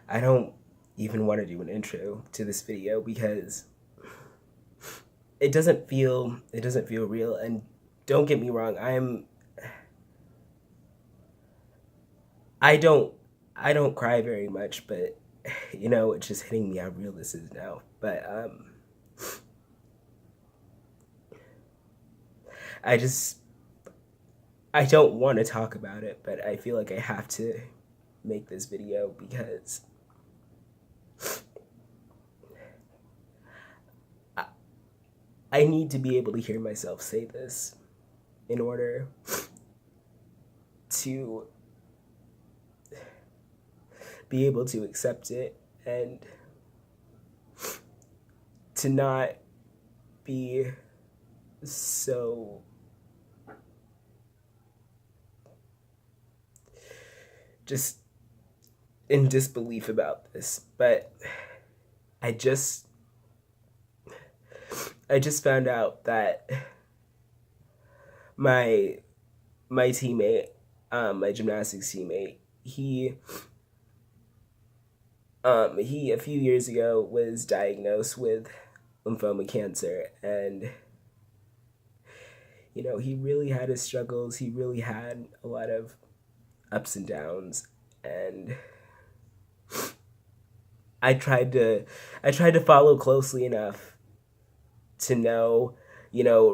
I don't even want to do an intro to this video because it doesn't feel real. And don't get me wrong, I don't I don't cry very much, but it's just hitting me how real this is now. But I just I don't want to talk about it, but I feel like I have to make this video because I, I need to be able to hear myself say this in order to be able to accept it and to not be so just in disbelief about this. But I just I just found out that my my teammate, my gymnastics teammate, he a few years ago was diagnosed with lymphoma cancer, and he really had his struggles. He really had a lot of ups and downs, and I tried to I tried to follow closely enough to know,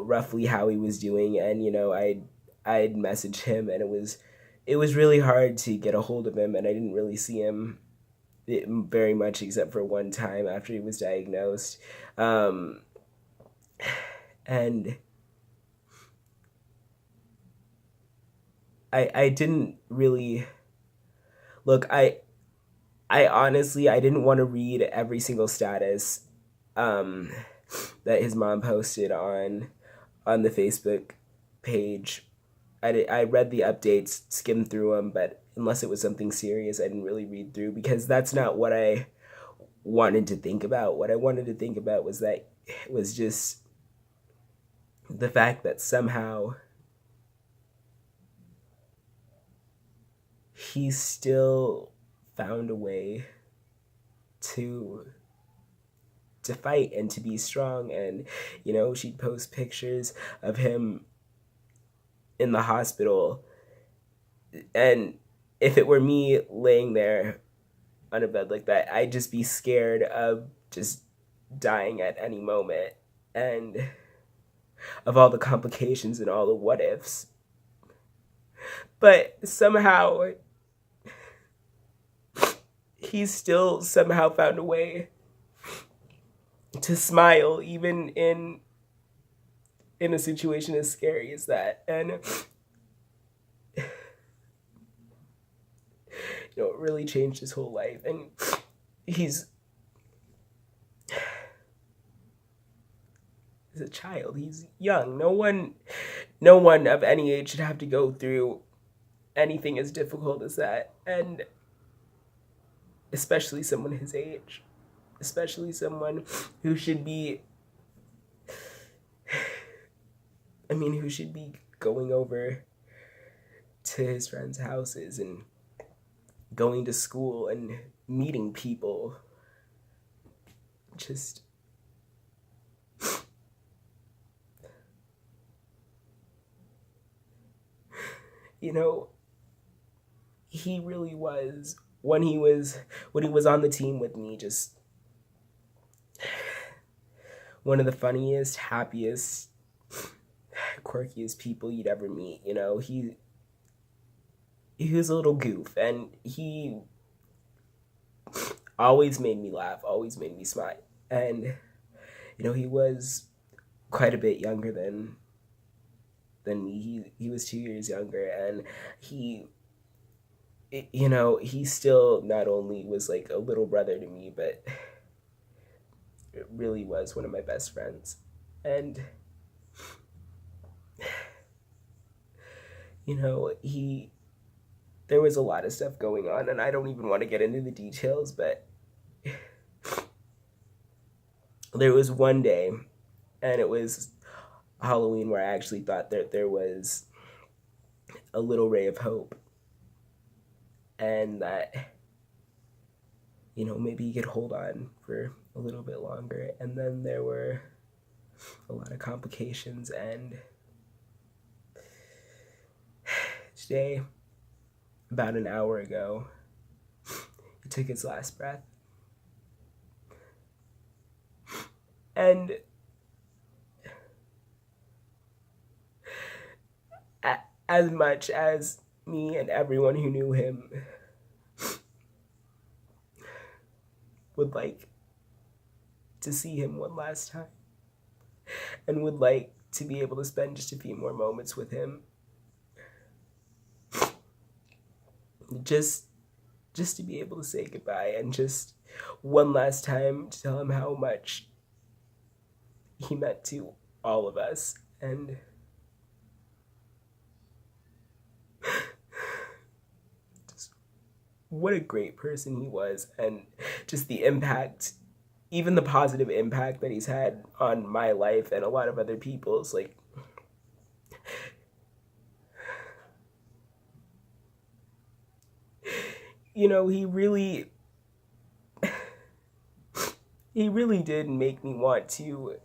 roughly how he was doing, and I'd message him, and it was really hard to get a hold of him, and I didn't really see him very much except for one time after he was diagnosed. Um, and I didn't really look. I honestly I didn't want to read every single status um, that his mom posted on the Facebook page. I read the updates, skimmed through them, but unless it was something serious, I didn't really read through because that's not what I wanted to think about. What I wanted to think about was that it was just the fact that somehow he still found a way to fight and to be strong. And she'd post pictures of him in the hospital, and if it were me laying there on a bed like that, I'd just be scared of just dying at any moment, and of all the complications and all the what ifs. But somehow he still somehow found a way to smile, even in a situation as scary as that. And it really changed his whole life. And he's a child. He's young. No one of any age should have to go through anything as difficult as that. And especially someone his age. Especially someone who should be who should be going over to his friends' houses and going to school and meeting people. Just he really was, when he was on the team with me, just one of the funniest, happiest, quirkiest people you'd ever meet. He was a little goof, and he always made me laugh, always made me smile. And he was quite a bit younger than me. He was 2 years younger, and he still not only was like a little brother to me, but it really was one of my best friends. And he there was a lot of stuff going on, and I don't even want to get into the details, but there was one day, and it was Halloween, where I actually thought that there was a little ray of hope, and that maybe he could hold on for a little bit longer. And then there were a lot of complications, and today, about an hour ago, he took his last breath. And as much as me and everyone who knew him would like to see him one last time and would like to be able to spend just a few more moments with him, just to be able to say goodbye and just one last time to tell him how much he meant to all of us. And just what a great person he was, and just the impact, even the positive impact that he's had on my life and a lot of other people's. Like, he really did make me want to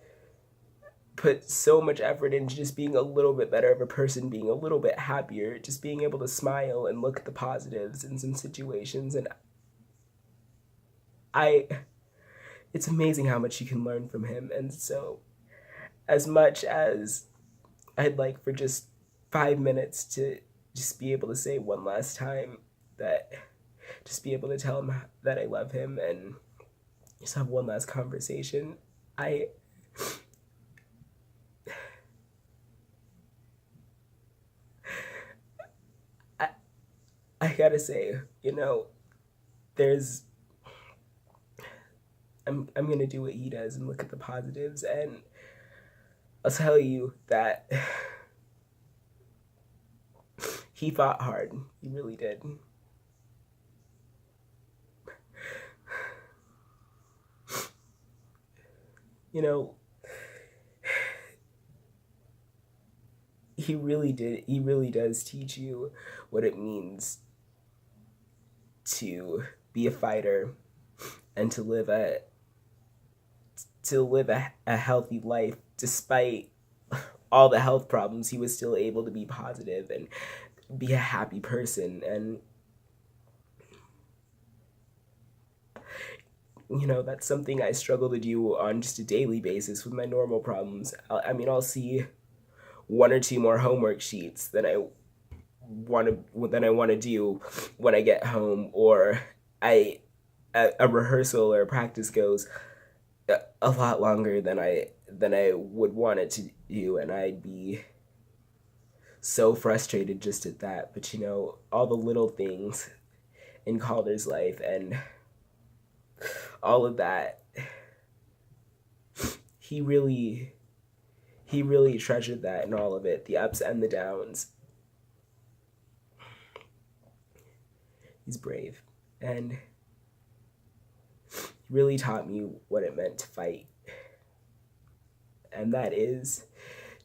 put so much effort into just being a little bit better of a person, being a little bit happier, just being able to smile and look at the positives in some situations. And it's amazing how much you can learn from him. And so, as much as I'd like for just 5 minutes to just be able to say one last time that, just be able to tell him that I love him and just have one last conversation, I gotta say, there's I'm gonna do what he does and look at the positives, and I'll tell you that he fought hard. He really did. He really did. He really does teach you what it means to be a fighter and to live a healthy life despite all the health problems. He was still able to be positive and be a happy person. And that's something I struggle to do on just a daily basis with my normal problems. I'll see one or two more homework sheets than I want to do when I get home, or a rehearsal or a practice goes a lot longer than I would want it to do, and I'd be so frustrated just at that. But all the little things in Calder's life and all of that, he really treasured that, and all of it, the ups and the downs. He's brave, and he really taught me what it meant to fight. And that is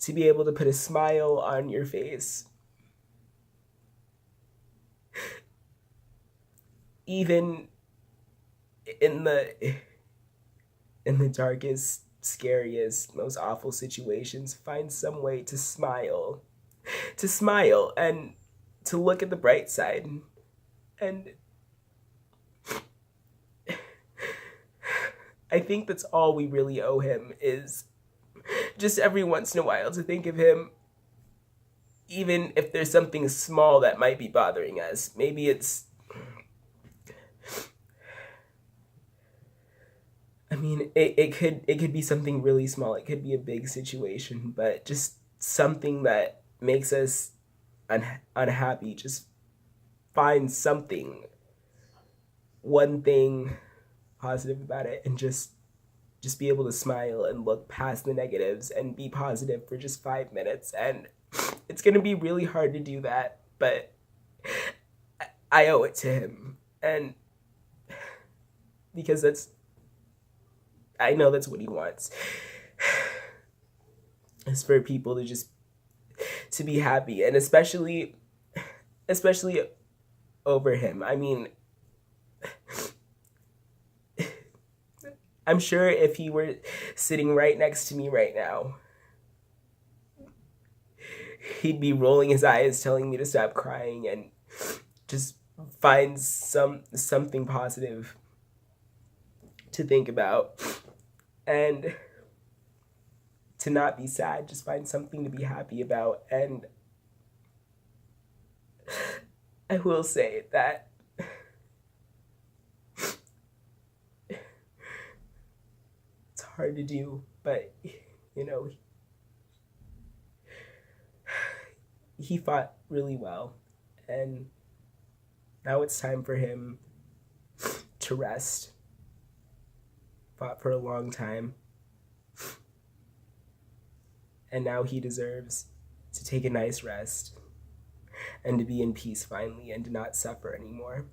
to be able to put a smile on your face, even in the darkest, scariest, most awful situations. Find some way to smile and to look at the bright side. And I think that's all we really owe him, is just every once in a while to think of him, even if there's something small that might be bothering us. Maybe it's, it could be something really small. It could be a big situation, but just something that makes us unhappy. Just find something, one thing positive about it, and just be able to smile and look past the negatives and be positive for just 5 minutes. And it's going to be really hard to do that, but I owe it to him. And because I know that's what he wants, is for people to be happy, and especially over him. I'm sure if he were sitting right next to me right now, he'd be rolling his eyes telling me to stop crying and just find something positive to think about, and to not be sad, just find something to be happy about. And I will say that it's hard to do, but you know, he fought really well, and now it's time for him to rest. Fought for a long time, and now he deserves to take a nice rest and to be in peace finally and to not suffer anymore.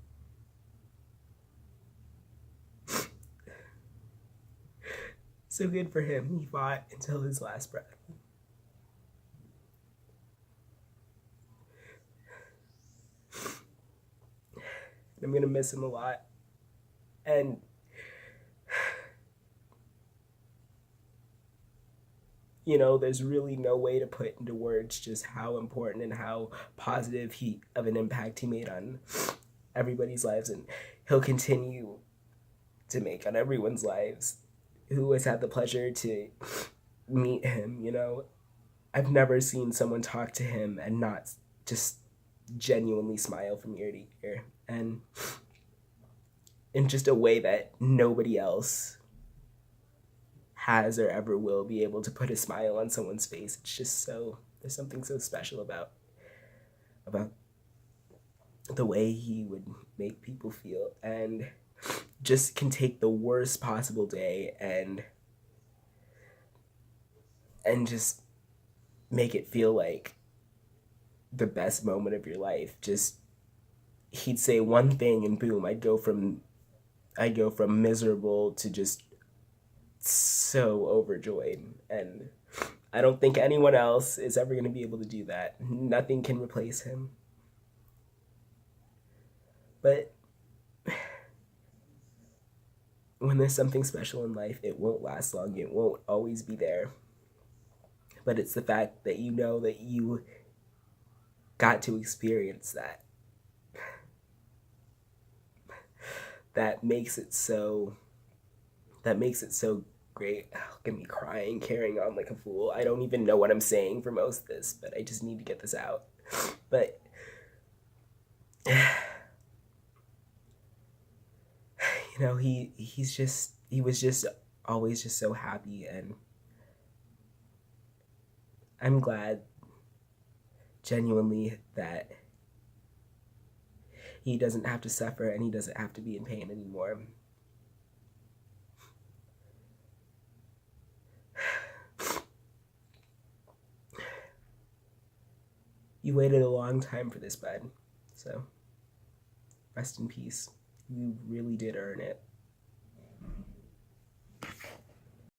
So good for him. He fought until his last breath. I'm gonna miss him a lot. And you know, there's really no way to put into words just how important and how positive he of an impact he made on everybody's lives, and he'll continue to make on everyone's lives who has had the pleasure to meet him. You know, I've never seen someone talk to him and not just genuinely smile from ear to ear, and in just a way that nobody else has or ever will be able to put a smile on someone's face. It's just so, there's something so special about the way he would make people feel, and just can take the worst possible day and just make it feel like the best moment of your life. Just, he'd say one thing and boom, I'd go from miserable to just so overjoyed. And I don't think anyone else is ever going to be able to do that. Nothing can replace him. But when there's something special in life, it won't last long. It won't always be there. But it's the fact that you know that you got to experience that that makes it so great. Look at me crying, carrying on like a fool. I don't even know what I'm saying for most of this, but I just need to get this out. But you know, he was just always just so happy, and I'm glad genuinely that he doesn't have to suffer and he doesn't have to be in pain anymore. You waited a long time for this, bud. So, rest in peace. You really did earn it.